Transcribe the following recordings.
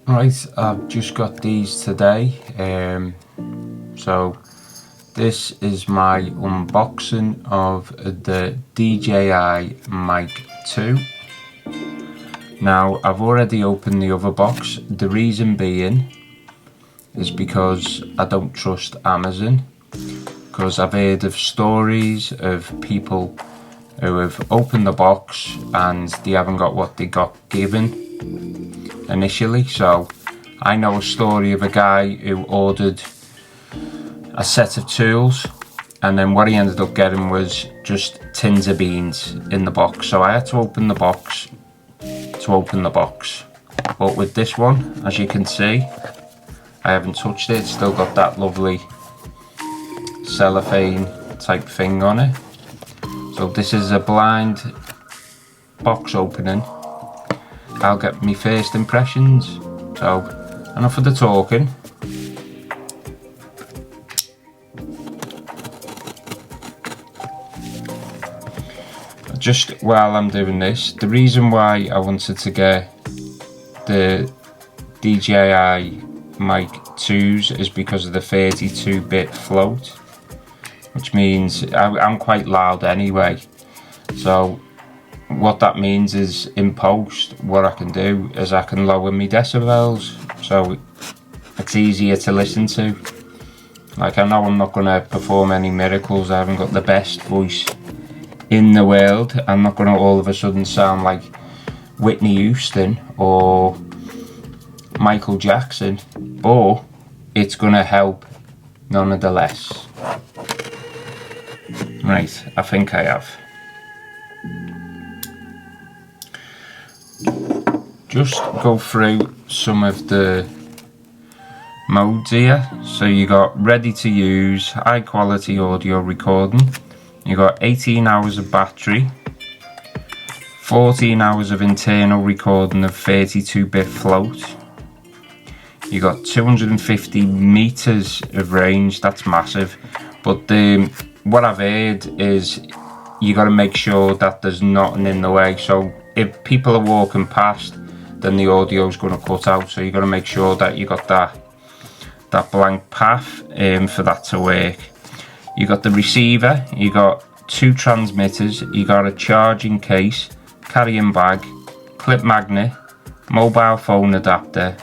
Right, I've just got these today. So this is my unboxing of the DJI MIC 2. Now I've already opened the other box. The reason being is because I don't trust Amazon, because I've heard of stories of people who have opened the box and they haven't got what they got given initially. So I know a story of a guy who ordered a set of tools and then what he ended up getting was just tins of beans in the box. So I had to open the box but with this one, as you can see, I haven't touched it. It's still got that lovely cellophane type thing on it. So this is a blind box opening. I'll get my first impressions. So enough of the talking. Just while I'm doing this, the reason why I wanted to get the DJI MIC 2s is because of the 32-bit float, which means I'm quite loud anyway. So what that means is in post, what I can do is I can lower my decibels, so it's easier to listen to. Like, I know I'm not going to perform any miracles. I haven't got the best voice in the world. I'm not going to all of a sudden sound like Whitney Houston or Michael Jackson, but it's going to help nonetheless. Right, I think I have. Just go through some of the modes here. So you got ready to use, high quality audio recording. You got 18 hours of battery, 14 hours of internal recording of 32-bit float. You got 250 meters of range. That's massive. But what I've heard is you got to make sure that there's nothing in the way. So if people are walking past, then the audio is going to cut out. So you got to make sure that you got that blank path for that to work. You got the receiver, you got two transmitters, you got a charging case, carrying bag, clip magnet, mobile phone adapter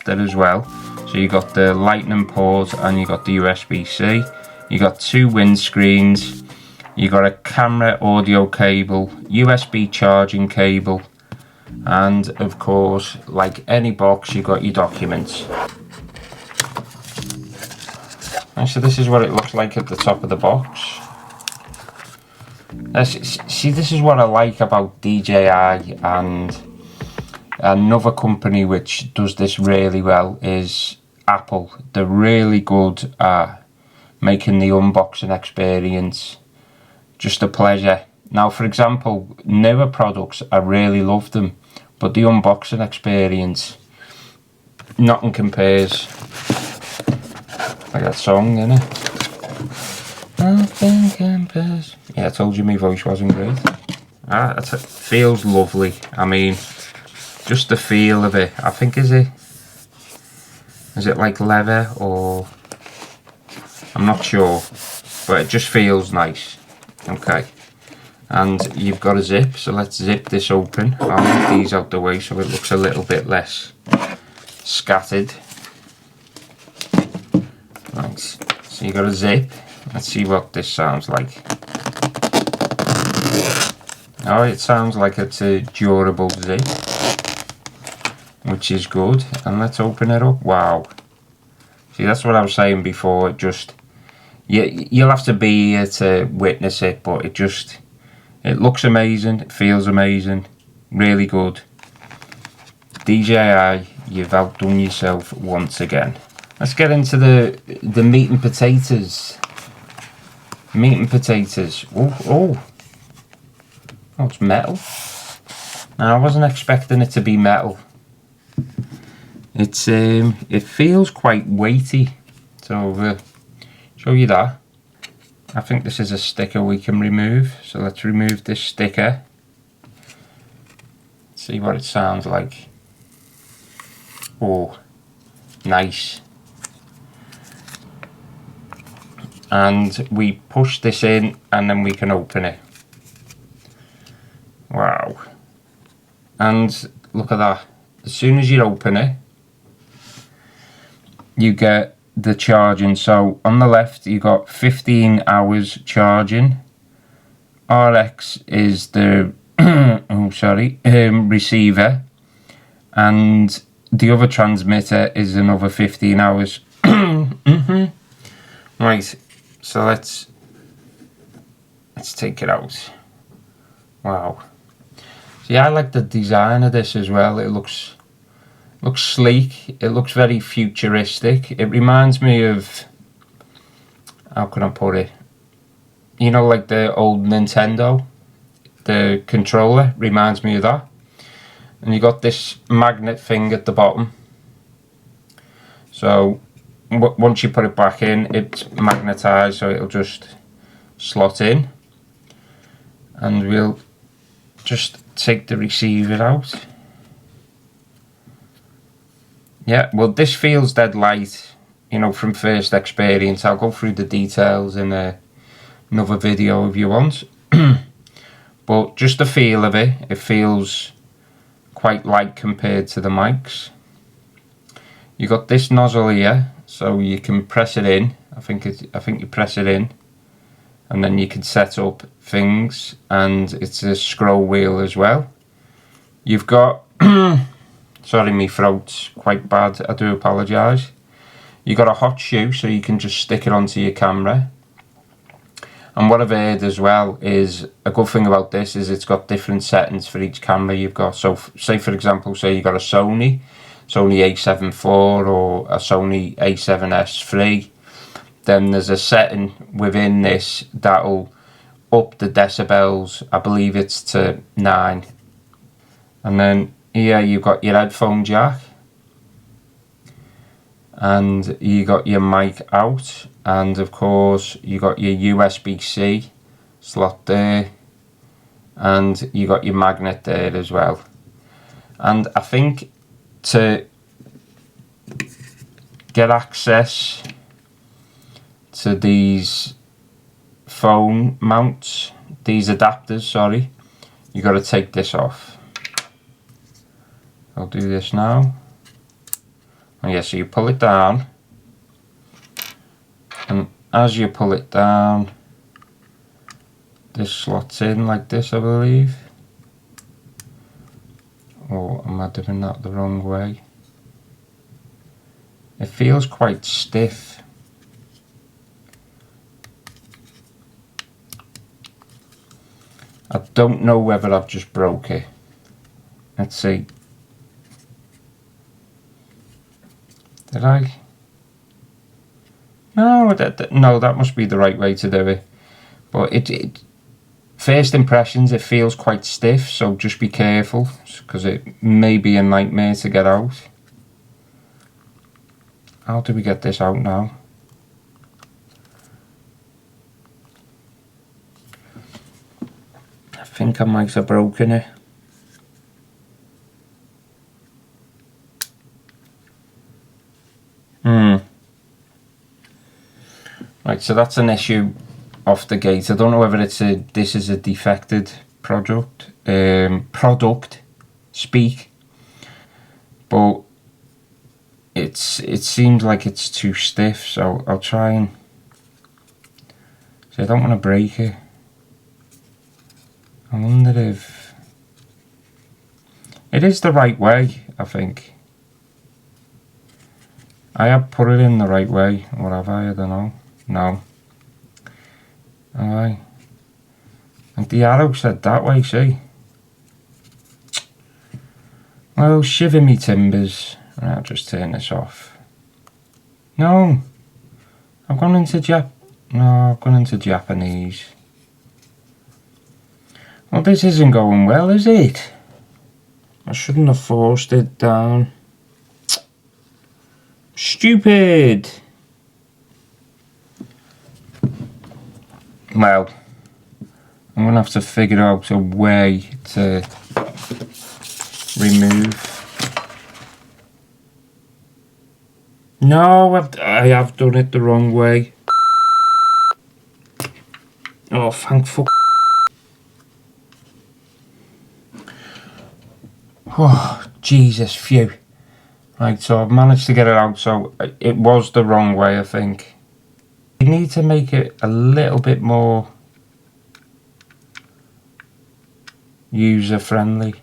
as well. So you got the lightning port and you got the USB-C. You got two windscreens, you got a camera audio cable, USB charging cable, and of course, like any box, you got your documents. And so this is what it looks like at the top of the box. See, this is what I like about DJI and another company which does this really well is Apple. They're really good at making the unboxing experience just a pleasure. Now, for example, newer products, I really love them, but the unboxing experience, nothing compares. Like that song, innit? Nothing compares. Yeah, I told you my voice wasn't great. It feels lovely. I mean, just the feel of it. I think is it like leather or I'm not sure, but it just feels nice. Okay, and you've got a zip, so let's zip this open. I'll move these out the way so it looks a little bit less scattered. Right, so you got a zip. Let's see what this sounds like. Oh, it sounds like it's a durable zip, which is good. And let's open it up. Wow. See, that's what I was saying before. It just, you'll have to be here to witness it, but it looks amazing. It feels amazing. Really good. DJI, you've outdone yourself once again. Let's get into the meat and potatoes. Meat and potatoes. Oh, it's metal. Now, I wasn't expecting it to be metal. It's it feels quite weighty. So show you that. I think this is a sticker we can remove. So let's remove this sticker. See what it sounds like. Oh, nice. And we push this in and then we can open it. Wow. And look at that. As soon as you open it, you get the charging. So on the left, you got 15 hours charging. RX is the receiver, and the other transmitter is another 15 hours. Right, so let's take it out. Wow. So yeah, I like the design of this as well. It looks sleek. It looks very futuristic. It reminds me of, how can I put it? You know, like the old Nintendo, the controller reminds me of that. And you got this magnet thing at the bottom. So once you put it back in, it's magnetized, so it'll just slot in. And we'll just take the receiver out. Yeah, well, this feels dead light, you know, from first experience. I'll go through the details in another video if you want. But just the feel of it, it feels quite light compared to the mics. You got this nozzle here, so you can press it in. I think you press it in, and then you can set up things, and it's a scroll wheel as well. You've got sorry, my throat's quite bad, I do apologise. You got a hot shoe, so you can just stick it onto your camera. And what I've heard as well is, a good thing about this is it's got different settings for each camera you've got. So say for example, say you got a Sony a7 IV or a Sony a7S III, then there's a setting within this that'll up the decibels. I believe it's to 9. And then here you've got your headphone jack, and you got your mic out, and of course you got your USB-C slot there, and you got your magnet there as well. And I think to get access to these phone mounts, these adapters, sorry, you got to take this off. I'll do this now. Oh yeah, so you pull it down, and as you pull it down, this slots in like this, I believe. Or am I doing that the wrong way? It feels quite stiff. I don't know whether I've just broke it. Let's see. Did I? No, no, that must be the right way to do it. But it first impressions, it feels quite stiff, so just be careful, because it may be a nightmare to get out. How do we get this out now? I think I might have broken it. Right, so that's an issue off the gate. I don't know whether this is a defected product speak, but it seems like it's too stiff, so I'll try and, so I don't want to break it. I wonder if it is the right way. I think I have put it in the right way, or have I? I don't know. No. Alright. And the arrow said that way, see? Well, shiver me timbers. I'll just turn this off. No. I've gone into Japanese. Well, this isn't going well, is it? I shouldn't have forced it down. Stupid! Well, I'm going to have to figure out a way to remove No, I have done it the wrong way. Oh, thank fuck. Oh, Jesus, phew. Right, so I've managed to get it out, so it was the wrong way, I think. You need to make it a little bit more user-friendly.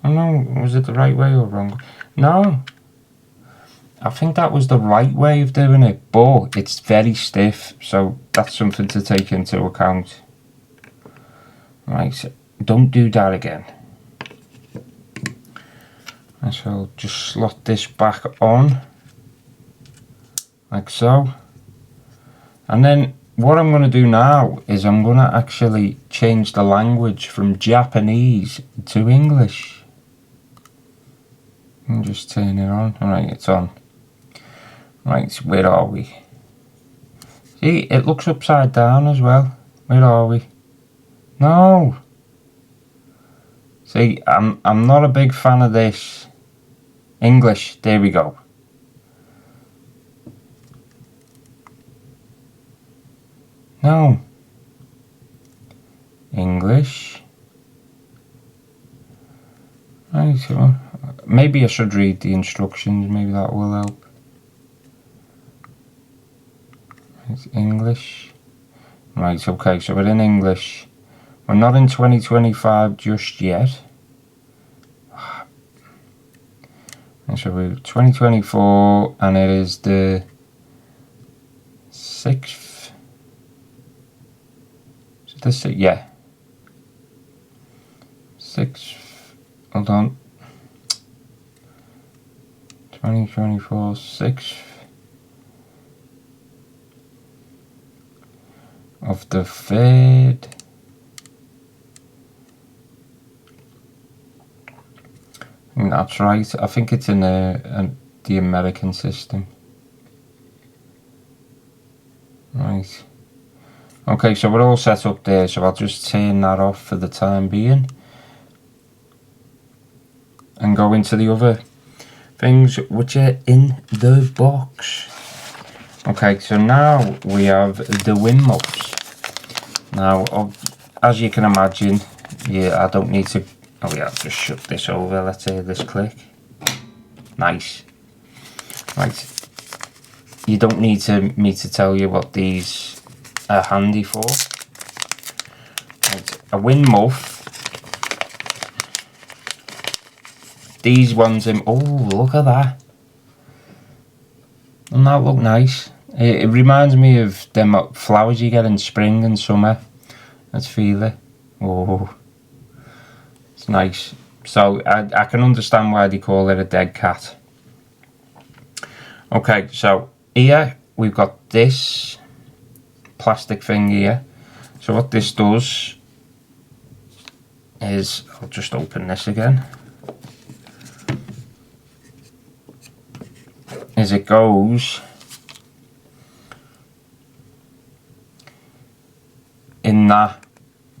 Oh no, was it the right way or wrong? No. I think that was the right way of doing it, but it's very stiff, so that's something to take into account. Right, so don't do that again. And so I'll just slot this back on, like so. And then what I'm going to do now is I'm going to actually change the language from Japanese to English. And just turn it on. Alright, it's on. Right, where are we? See, it looks upside down as well. Where are we? No! See, I'm not a big fan of this. English, there we go. No. English. Right, so maybe I should read the instructions, maybe that will help. It's English. Right, okay, so we're in English. We're not in 2025 just yet. And so we're 2024 and it is the 6th. Is it the 6th? Yeah. 6th. Hold on. 2024 6th. Of the 3rd. That's right. I think it's in the American system. Right. Okay, so we're all set up there, so I'll just turn that off for the time being. And go into the other things which are in the box. Okay, so now we have the wind muffs. Now, as you can imagine, yeah, I don't need to. Oh yeah, I'll just shut this over. Let's hear this click. Nice. Right. You don't need me to tell you what these are handy for. Right. A wind muff. These ones, oh look at that. Doesn't that look nice? It reminds me of them flowers you get in spring and summer. Let's feel it. Oh. Nice. So I can understand why they call it a dead cat. Okay, so here we've got this plastic thing here. So what this does is, I'll just open this again, is it goes in that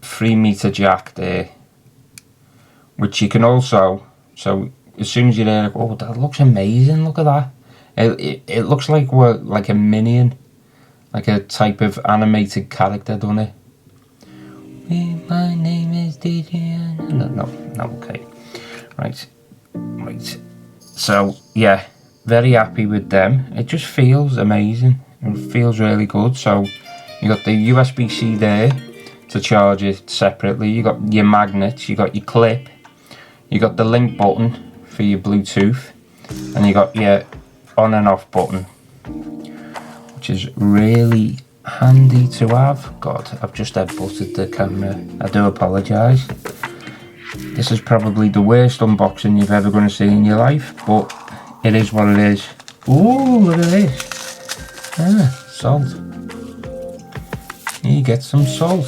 3-meter jack there, which you can also, so as soon as you're there, like, oh, that looks amazing, look at that. It looks like we're like a minion, like a type of animated character, doesn't it? My name is DJI. No, okay. Right. So, yeah, very happy with them. It just feels amazing. It feels really good. So, you got the USB-C there to charge it separately. You got your magnets, you got your clip. You got the link button for your Bluetooth, and you got your on and off button, which is really handy to have. God, I've just headbutted the camera. I do apologise. This is probably the worst unboxing you're ever going to see in your life, but it is what it is. Ooh, look at this. Ah, salt. You get some salt.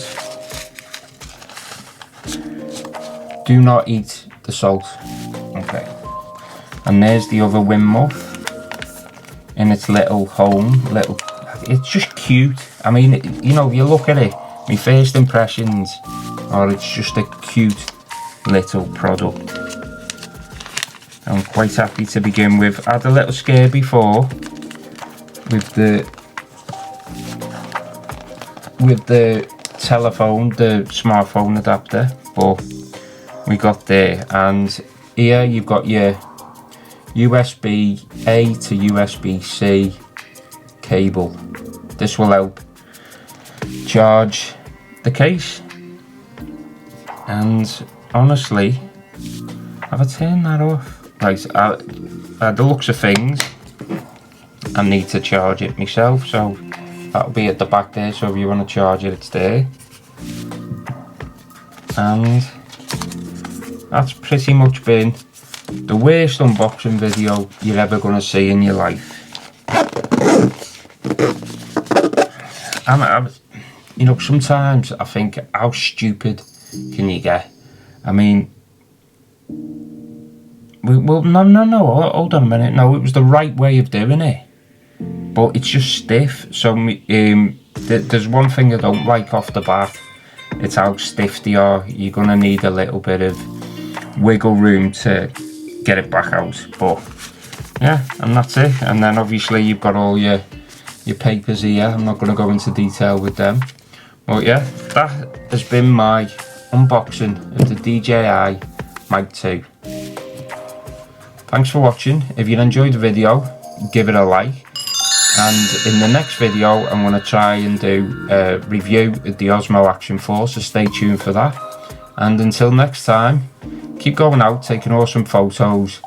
Do not eat the salt. Okay. And there's the other wind muff in its little home. It's just cute. I mean, you know, if you look at it, my first impressions are it's just a cute little product. I'm quite happy to begin with. I had a little scare before with the telephone, the smartphone adapter, but we got there. And here you've got your USB-A to USB-C cable. This will help charge the case. And honestly, have I turned that off? Right, the looks of things, I need to charge it myself, so that'll be at the back there, so if you want to charge it, it's there. And that's pretty much been the worst unboxing video you're ever going to see in your life. You know, sometimes I think, how stupid can you get? I mean, well, no, hold on a minute. No, it was the right way of doing it, but it's just stiff. So there's one thing I don't like off the bat. It's how stiff they are. You're gonna need a little bit of wiggle room to get it back out. But yeah, and that's it. And then obviously you've got all your papers here. I'm not gonna go into detail with them. But yeah, that has been my unboxing of the DJI MIC 2. Thanks for watching. If you enjoyed the video, give it a like. And in the next video, I'm going to try and do a review of the Osmo Action 4, so stay tuned for that. And until next time, keep going out, taking awesome photos,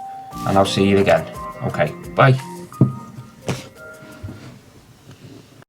and I'll see you again. Okay, bye.